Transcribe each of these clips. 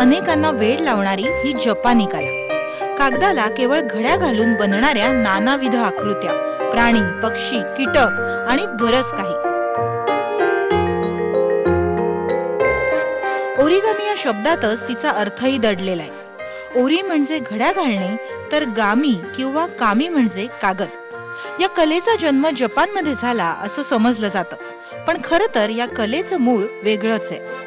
अनेकांना वेड लावणारी ही जपानी कला। कागदाला केवळ घड्या घालून बनणाऱ्या नानाविध आकृत्या, प्राणी, पक्षी, कीटक आणि बरंच काही। ओरिगामी या शब्दातच तिचा अर्थही दडलेला आहे। ओरी म्हणजे घड्या घालणे, तर गामी किंवा कामी म्हणजे कागद। या कलेचा जन्म जपानमध्ये झाला असं समजलं जातं, पण खरं तर या कलेचं मूळ वेगळंच आहे।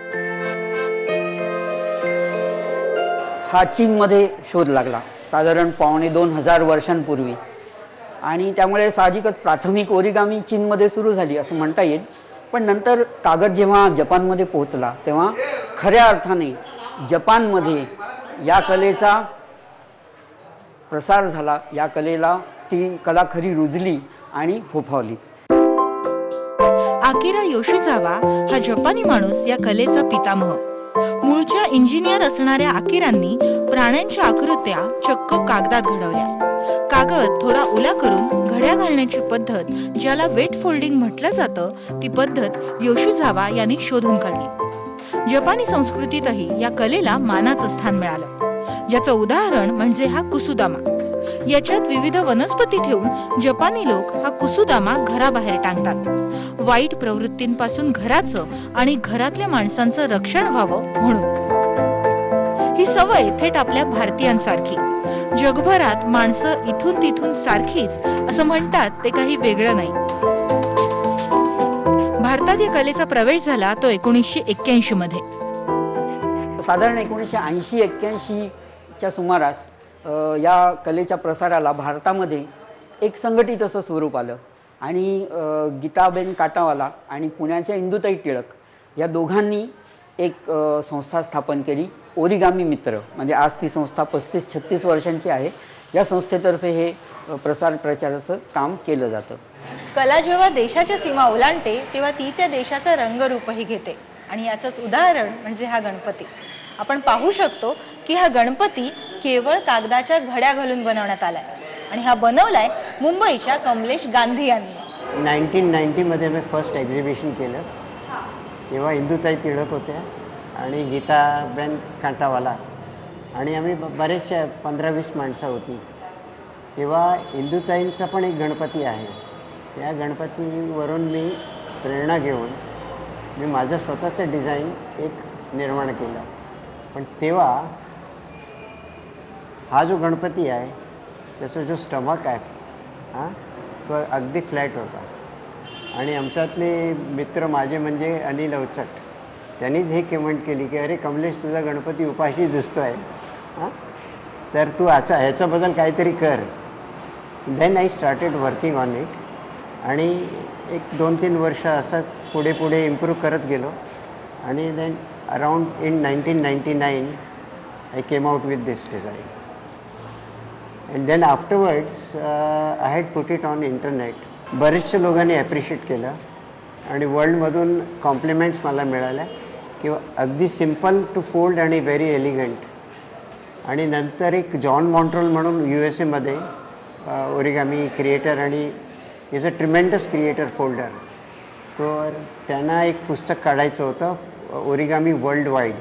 हा चीनमध्ये शोध लागला साधारण 2500 वर्षांपूर्वी, आणि त्यामुळे साहजिकच प्राथमिक ओरिगामी चीनमध्ये सुरू झाली असं म्हणता येईल। पण नंतर कागद जेव्हा जपानमध्ये पोहोचला तेव्हा खऱ्या अर्थाने जपानमध्ये या कलेचा प्रसार झाला, या कलेला ती कला खरी रुजली आणि फोफावली। आकिरा योशिजावा हा जपानी माणूस या कलेचा पितामह। मूळच्या इंजिनियर असणाऱ्या आकिरांनी प्राण्यांच्या आकृत्या चक्क कागदात घडवल्या। कागद थोडा ओला करून घड्या घालण्याची पद्धत, ज्याला वेट फोल्डिंग म्हटलं जातं, ती पद्धत योशिजावा यांनी शोधून काढली। जपानी संस्कृतीतही या कलेला मानाचं स्थान मिळालं, ज्याचं उदाहरण म्हणजे हा कुसुदामा। याच्यात विविध वनस्पती ठेवून जपानी लोक हा कुसुदामा घराबाहेर टांगतात, वाईट प्रवृत्तींपासून घराचं आणि घरातल्या माणसांचं रक्षण व्हावं म्हणून। ही सवय थेट आपल्या भारतीयांसारखी। जगभरात माणसं इथून तिथून सारखीच असं म्हणतात ते काही वेगळं नाही। भारतात या कलेचा प्रवेश झाला तो 1981 मध्ये। साधारण 1980-81 च्या सुमारास या कलेच्या प्रसाराला भारतामध्ये एक संघटित असं स्वरूप आलं, आणि गीताबेन काटावाला आणि पुण्याच्या इंदुताई टिळक या दोघांनी एक संस्था स्थापन केली, ओरिगामी मित्र। म्हणजे आज ती संस्था 35-36 वर्षांची आहे। या संस्थेतर्फे हे प्रसार प्रचाराचं काम केलं जातं। कला जेव्हा देशाच्या सीमा ओलांडते तेव्हा ती त्या देशाचं रंगरूपही घेते, आणि याचंच उदाहरण म्हणजे हा गणपती। आपण पाहू शकतो की हा गणपती केवळ कागदाच्या घड्या घालून बनवण्यात आलाय, आणि हा बनवलाय मुंबईच्या कमलेश गांधी यांनी। 1990 मध्ये मी फर्स्ट एक्झिबिशन केलं, तेव्हा इंदुताई टिळक होत्या आणि गीताबेन कांटावाला, आणि आम्ही बरेचशा 15-20 माणसं होती। तेव्हा इंदुताईंचा पण एक गणपती आहे, त्या गणपतीवरून मी प्रेरणा घेऊन मी माझं स्वतःचं डिझाईन एक निर्माण केलं। पण तेव्हा हा जो गणपती आहे त्याचा जो स्टमक आहे तो अगदी फ्लॅट होता, आणि आमच्यातले मित्र माझे म्हणजे अनिल अवचट, त्यांनीच हे कमेंट केली की अरे कमलेश, तुझा गणपती उपाशी दिसतो आहे, तर तू ह्याच्याबद्दल काहीतरी कर। Then I started working on it, आणि एक 2-3 वर्ष असंच पुढे पुढे इम्प्रूव्ह करत गेलो, आणि then around in 1999 I came out with this design. And then afterwards I had put it on internet. बरेचशा लोकांनी ॲप्रिशिएट केलं, आणि वर्ल्डमधून कॉम्प्लिमेंट्स मला मिळाल्या की अगदी सिम्पल टू फोल्ड आणि व्हेरी एलिगंट। आणि नंतर एक जॉन मॉन्ट्रोल म्हणून USA मध्ये ओरिगामी क्रिएटर, आणि is a tremendous creator folder, तर त्यांना एक पुस्तक काढायचं होतं ओरिगामी वर्ल्ड वाईड।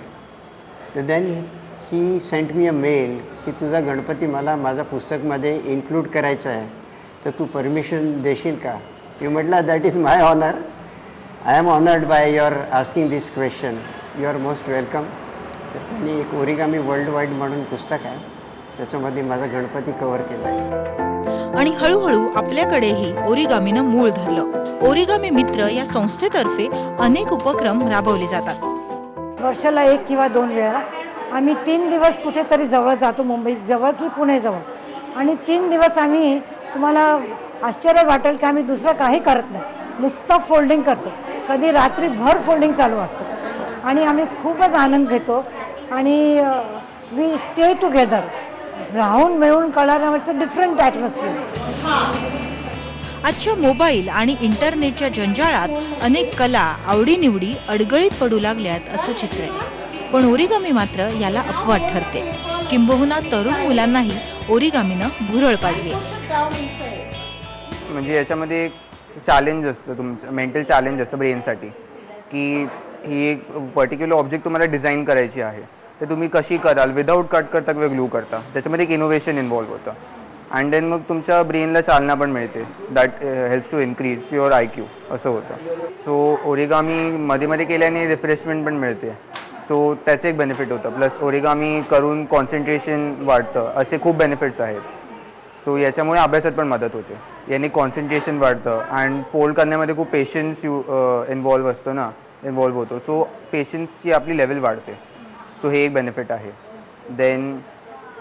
तर then he sent me a mail की तुझा गणपती मला माझ्या पुस्तकमध्ये इन्क्लूड करायचा आहे, तर तू परमिशन देशील का? मी म्हटलं that is my honour, I am honoured by your asking this question, you are most welcome. तर त्यांनी एक ओरिगामी वर्ल्ड वाईड म्हणून पुस्तक आहे, त्याच्यामध्ये माझा गणपती कव्हर केला आहे। आणि हळूहळू आपल्याकडेही ओरिगामीनं मूळ धरलं। ओरिगामी मित्र या संस्थेतर्फे अनेक उपक्रम राबवले जातात। वर्षाला 1 किंवा 2 वेळा आम्ही 3 दिवस कुठेतरी जवळ जातो, मुंबई जवळ की पुणे जवळ, आणि 3 दिवस आम्ही, तुम्हाला आश्चर्य वाटेल की आम्ही दुसरं काही करत नाही, नुसतं फोल्डिंग करतो। कधी रात्री भर फोल्डिंग चालू असतं, आणि आम्ही खूपच आनंद घेतो, आणि वी स्टे टुगेदर, राहून मिळून कळण्यावरचं डिफरंट ॲटमॉस्फिअर। आजच्या मोबाईल आणि इंटरनेटच्या जंजाळात अनेक कला, आवडीनिवडी अडगळीत पडू लागल्यात असं चित्र आहे, पण ओरिगामी मात्र याला अपवाद ठरते। किंबहुना तरुण मुलांनाही ओरिगामीनं भुरळ पाडली। म्हणजे याच्यामध्ये एक चॅलेंज असतं, तुमचं मेंटल चॅलेंज असतं ब्रेनसाठी, की ही एक पर्टिक्युलर ऑब्जेक्ट तुम्हाला डिझाईन करायची आहे, ते तुम्ही कशी कराल, विदाऊट कट करता किंवा ग्लू करता, त्याच्यामध्ये एक इनोव्हेशन इन्व्हॉल्व होतं. अँड देन मग तुमच्या ब्रेनला चालना पण मिळते, that helps to increase your IQ असं होतं. सो ओरिगामी मध्ये मध्ये केल्याने रिफ्रेशमेंट पण मिळते, सो त्याचे एक बेनिफिट होतं. प्लस ओरिगामी करून कॉन्सन्ट्रेशन वाढतं, असे खूप बेनिफिट्स आहेत. सो याच्यामुळे अभ्यासात पण मदत होते, याने कॉन्सन्ट्रेशन वाढतं. अँड फोल्ड करण्यामध्ये खूप पेशन्स इन्व्हॉल्व असतं ना, इन्व्हॉल्व होतो. सो पेशन्सची आपली लेवल वाढते. सो हे एक बेनिफिट आहे. देन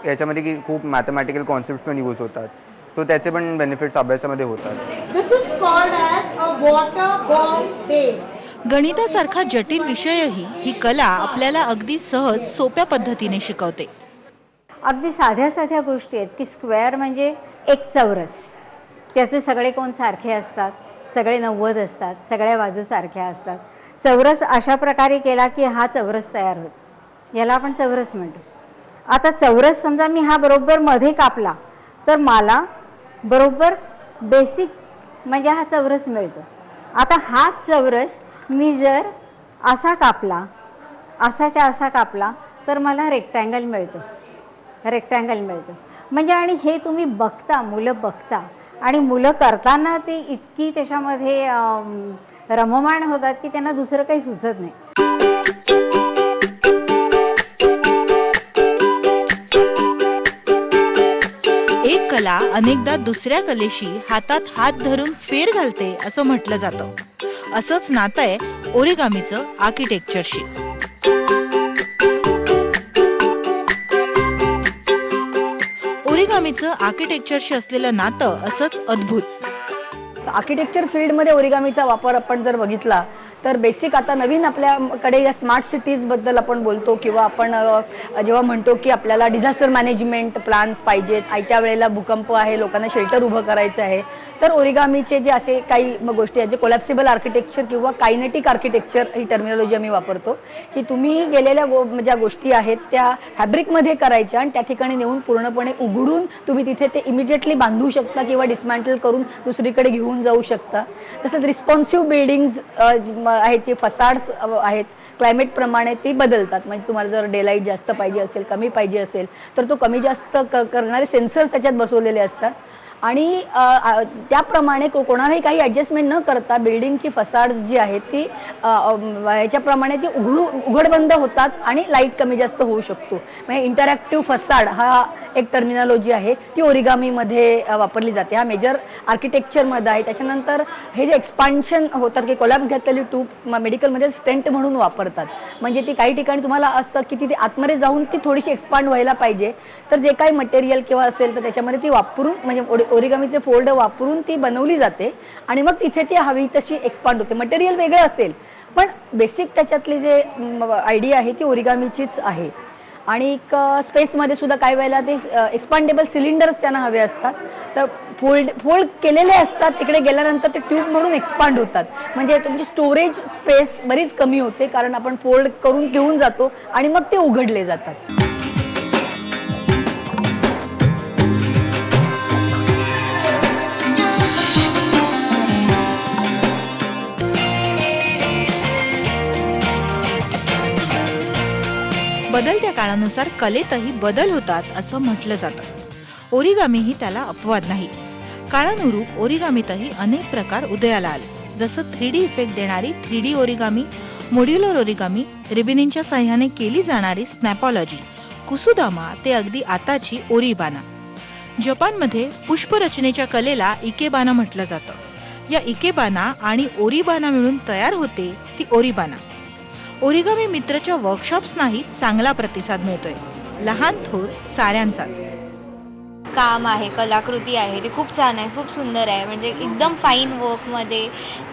याच्यामध्ये की खूप मॅथमॅटिकल कॉन्सेप्ट्स पण यूज होतात, सो त्याचे पण बेनिफिट्स अभ्यासामध्ये होतात. This is called as a water bomb base. गणितासारखा जटिल विषयही ही कला आपल्याला अगदी सहज सोप्या पद्धतीने शिकवते. अगदी साध्या साध्या गोष्टी आहेत की स्क्वेअर म्हणजे एक चौरस, त्याचे सगळे कोण सारखे असतात, सगळे 90 असतात, सगळ्या बाजू सारख्या असतात. चौरस अशा प्रकारे केला की हा चौरस तयार होतो, याला आपण चौरस म्हणतो. आता चौरस समजा मी हा बरोबर मध्ये कापला तर मला बरोबर बेसिक म्हणजे हा चौरस मिळतो. आता हा चौरस मी जर असा कापला, असाच्या असा कापला तर मला रेक्टँगल मिळतो, रेक्टँगल मिळतो. म्हणजे आणि हे तुम्ही बघता, मुलं बघता आणि मुलं करताना ते इतकी त्याच्यामध्ये रममाण होतात की त्यांना दुसरं काही सुचत नाही. एक कला अनेकदा दुसऱ्या कलेशी हातात हात धरून फेर घालते असं म्हटलं जातं. असंच नातं आहे ओरिगामीचं आर्किटेक्चरशी. ओरिगामीचं आर्किटेक्चरशी असलेलं नातं असंच अद्भुत. आर्किटेक्चर फील्डमध्ये ओरिगामीचा वापर आपण जर बघितला तर बेसिक आता नवीन आपल्याकडे या स्मार्ट सिटीजबद्दल आपण बोलतो किंवा आपण जेव्हा म्हणतो की आपल्याला डिझास्टर मॅनेजमेंट प्लॅन्स पाहिजेत, आयत्या वेळेला भूकंप आहे, लोकांना शेल्टर उभं करायचं आहे, तर ओरिगामीचे जे असे काही गोष्टी आहेत जे कोलॅप्सिबल आर्किटेक्चर किंवा कायनेटिक आर्किटेक्चर ही टर्मिनॉलॉजी आम्ही वापरतो की तुम्ही गेलेल्या ज्या गोष्टी आहेत त्या फॅब्रिकमध्ये करायच्या आणि त्या ठिकाणी नेऊन पूर्णपणे उघडून तुम्ही तिथे ते इमिजिएटली बांधू शकता किंवा डिस्मॅन्टल करून दुसरीकडे घेऊन जाऊ शकता. तसंच रिस्पॉन्सिव्ह बिल्डिंग्ज आहेत, जे फसाड्स आहेत क्लायमेटप्रमाणे ती बदलतात. म्हणजे तुम्हाला जर डेलाईट जास्त पाहिजे असेल, कमी पाहिजे असेल तर तो कमी जास्त करणारे सेन्सर्स त्याच्यात बसवलेले असतात आणि त्याप्रमाणे कोणालाही काही ॲडजस्टमेंट न करता बिल्डिंगची फसाड्स जी आहेत ती ह्याच्याप्रमाणे ती उघडबंद होतात आणि लाईट कमी जास्त होऊ शकतो. म्हणजे इंटरॅक्टिव्ह फसाड हा एक टर्मिनॉलॉजी आहे, ती ओरिगामीमध्ये वापरली जाते. हा मेजर आर्किटेक्चरमध्ये आहे. त्याच्यानंतर हे जे एक्सपान्शन होतात की कोलॅप्स घेतलेली ट्यूब मेडिकलमध्ये स्टेंट म्हणून वापरतात. म्हणजे ती काही ठिकाणी तुम्हाला असतं की ती आतमध्ये जाऊन ती थोडीशी एक्सपांड व्हायला पाहिजे, तर जे काही मटेरियल किंवा असेल तर त्याच्यामध्ये ती वापरून म्हणजे ओरिगामीचे फोल्ड वापरून ती बनवली जाते आणि मग तिथे ती हवी तशी एक्सपांड होते. मटेरियल वेगळं असेल पण बेसिक त्याच्यातली जे आयडिया आहे ती ओरिगामीचीच आहे. आणि एक स्पेसमध्ये सुद्धा काही वेळेला ते एक्सपांडेबल सिलेंडर्स त्यांना हवे असतात, तर फोल्ड केलेले असतात, तिकडे गेल्यानंतर ते ट्यूब म्हणून एक्सपांड होतात. म्हणजे तुमची स्टोरेज स्पेस बरीच कमी होते कारण आपण फोल्ड करून घेऊन जातो आणि मग ते उघडले जातात. बदलत्या काळानुसार कलेतही बदल होतात असं म्हटलं जातं. ओरिगामीही त्याला अपवाद नाही. काळानुरूप ओरिगामीतही अनेक प्रकार उदयाला आले, जसं 3D इफेक्ट देणारी 3D ओरिगामी, मॉड्युलर ओरिगामी, रिबिनींच्या सहाय्याने केली जाणारी स्नॅपॉलॉजी, कुसुदामा ते अगदी आताची ओरिबाना. जपानमध्ये पुष्परचनेच्या कलेला इकेबाना म्हटलं जातं. या इकेबाना आणि ओरिबाना मिळून तयार होते ती ओरिबाना. ओरिगामी मित्रच्या वर्कशॉप्सनाही चांगला प्रतिसाद मिळतोय, लहान थोर साऱ्यांचाच. काम आहे, कलाकृती आहे, ते खूप छान आहे, खूप सुंदर आहे. म्हणजे एकदम फाईन वर्कमध्ये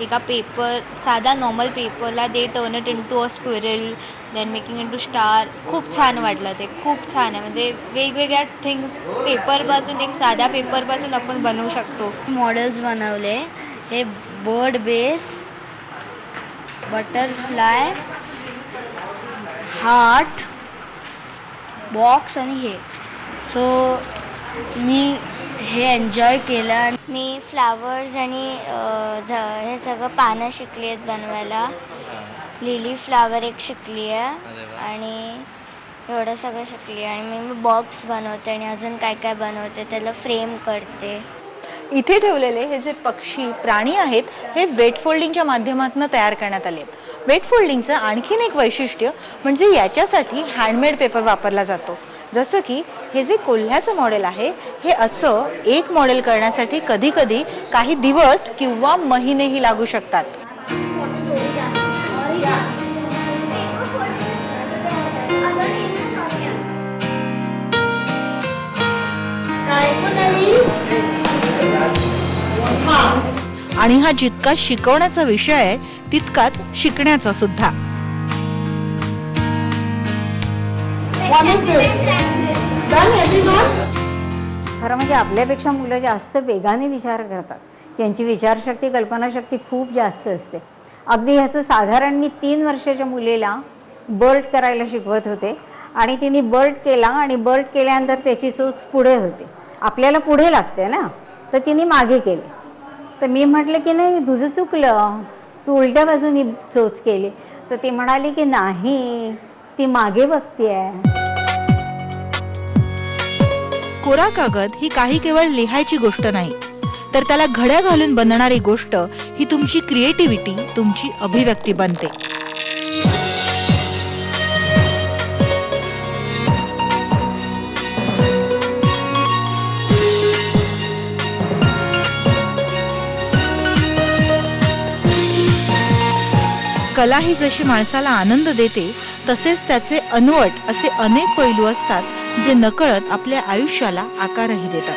एका पेपर, साधा नॉर्मल पेपरला they turn it into a squirrel, then making into star. खूप छान वाटलं ते, खूप छान आहे. म्हणजे वेगवेगळ्या थिंग्स पेपरपासून, एक साध्या पेपरपासून आपण बनवू शकतो. मॉडेल्स बनवले, हे bird base, butterfly, heart, box आणि हे. सो मी हे एन्जॉय केलं. मी फ्लावर्स आणि हे सगळं पानं शिकली आहेत बनवायला. लिली फ्लावर एक शिकली आहे आणि एवढं सगळं शिकली आणि मी बॉक्स बनवते आणि अजून काय काय बनवते, त्याला फ्रेम करते. इथे ठेवलेले हे जे पक्षी प्राणी आहेत हे वेट फोल्डिंगच्या माध्यमातून तयार करण्यात आले आहेत. वेट फोल्डिंगचं आणखीन एक वैशिष्ट्य म्हणजे याच्यासाठी हँडमेड पेपर वापरला जातो. जसं की हे जे कोल्ह्याचं मॉडेल आहे हे असं एक मॉडेल करण्यासाठी कधी कधी काही दिवस किंवा महिनेही लागू शकतात. आणि हा जितका शिकवण्याचा विषय आहे तितकाच शिकण्याचा सुद्धा. खरं म्हणजे आपल्यापेक्षा मुलं जास्त वेगाने विचार करतात. त्यांची विचारशक्ती कल्पनाशक्ती खूप जास्त असते. अगदी ह्याचं साधारण मी 3 वर्षाच्या मुलीला बर्ड करायला शिकवत होते आणि तिने बर्ड केला आणि बर्ड केल्यानंतर त्याची चोच पुढे होते. आपल्याला पुढे लागते ना, तर तिने मागे केले. तर मी म्हटलं की नाही तुझं चुकलं, तू उलट्या बाजूनी चोच केली. तर ती म्हणाली की नाही ती मागे बघतेय. कोरा कागद ही काही केवळ लिहायची गोष्ट नाही, तर त्याला घड्या घालून बनणारी गोष्ट ही तुमची क्रिएटिव्हिटी, तुमची अभिव्यक्ती बनते. कला ही जशी माणसाला आनंद देते तसेच त्याचे अनवट असे अनेक पैलू असतात जे नकळत आपल्या आयुष्याला आकारही देतात.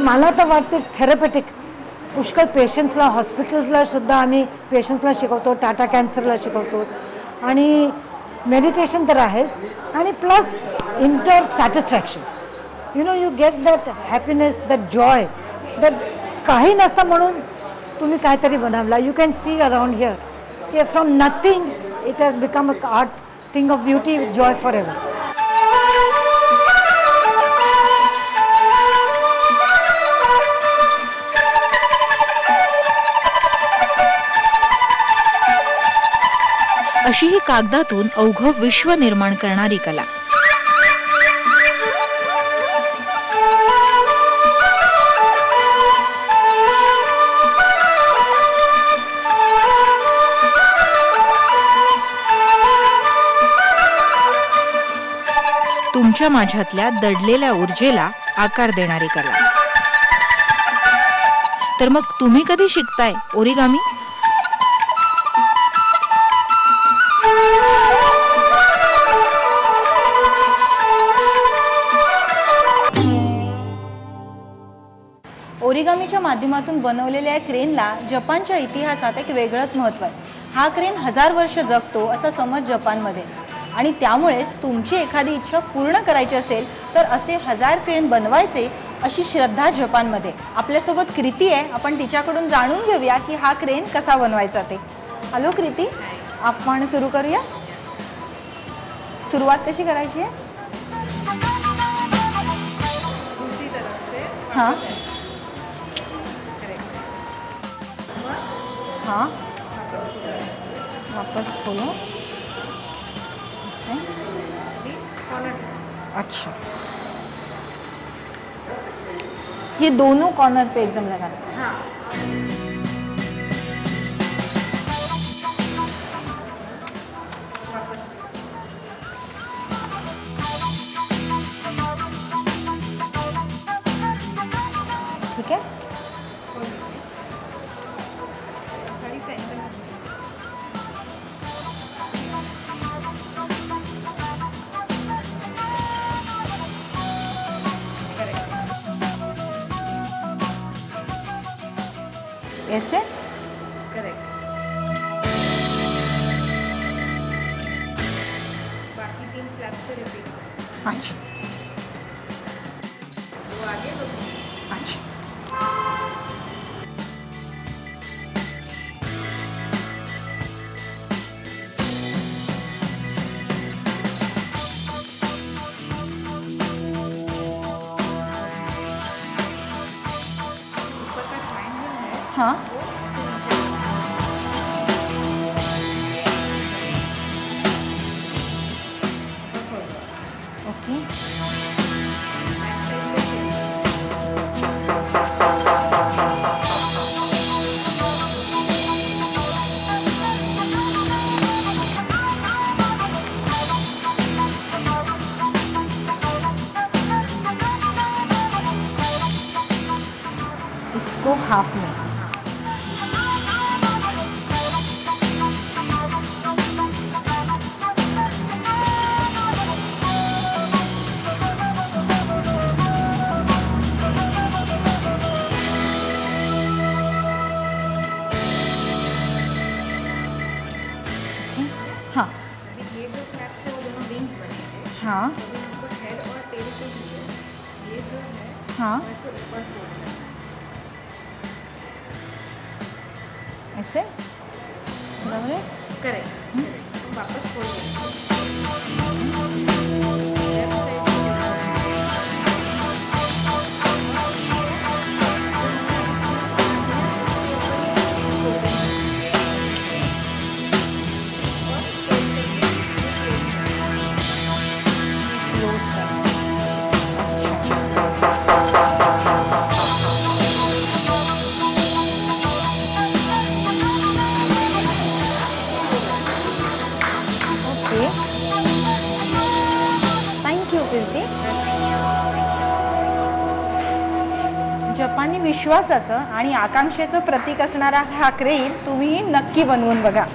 मला तर वाटते थेरपेटिक पुष्कळ पेशंट्सला हॉस्पिटल्सला सुद्धा आम्ही पेशंट्सला शिकवतो, टाटा कॅन्सरला शिकवतो आणि मेडिटेशन तर आहेच आणि plus inter satisfaction. You get that happiness, that joy, that काही नसतं म्हणून तुम्ही काहीतरी बनवला. You can see around here की from nothing it has become a art thing of beauty, joy for ever. अशी ही कागदातून अवघं विश्व निर्माण करणारी कला. तुमच्या माझ्यातल्या दडलेल्या ऊर्जेला आकार देणारी कला. तर मग तुम्ही कधी शिकताय ओरिगामी? ओरिगामीच्या माध्यमातून बनवलेल्या या क्रेनला जपानच्या इतिहासात एक वेगळंच महत्त्व आहे. हा क्रेन 1000 वर्ष जगतो असा समज जपानमध्ये, आणि त्यामुळेच तुमची एखादी इच्छा पूर्ण करायची असेल तर असे 1000 क्रेन बनवायचे अशी श्रद्धा जपानमध्ये. आपल्यासोबत कृती आहे, आपण तिच्याकडून जाणून घेऊया की हा क्रेन कसा बनवायचा ते. हॅलो कृती, आपण सुरू करूया. सुरुवात कशी करायची आहे? हां हां वापस खोलो. अच्छा, ये दोनों कॉर्नर पे एकदम लगाना. हाँ. ठीक है. ऐसे करेक्ट. बाकी 3 फ्लैप्स से रिपीट. अच्छा, वो आगे तो अच्छा. हाँ हाफ में. हाँ हाँ हाँ ऐसे बराबर है. ओके. थँक्यू कीर्ती. जपानी विश्वासाचं आणि आकांक्षेचं प्रतीक असणारा हा क्रेन तुम्ही नक्की बनवून बघा.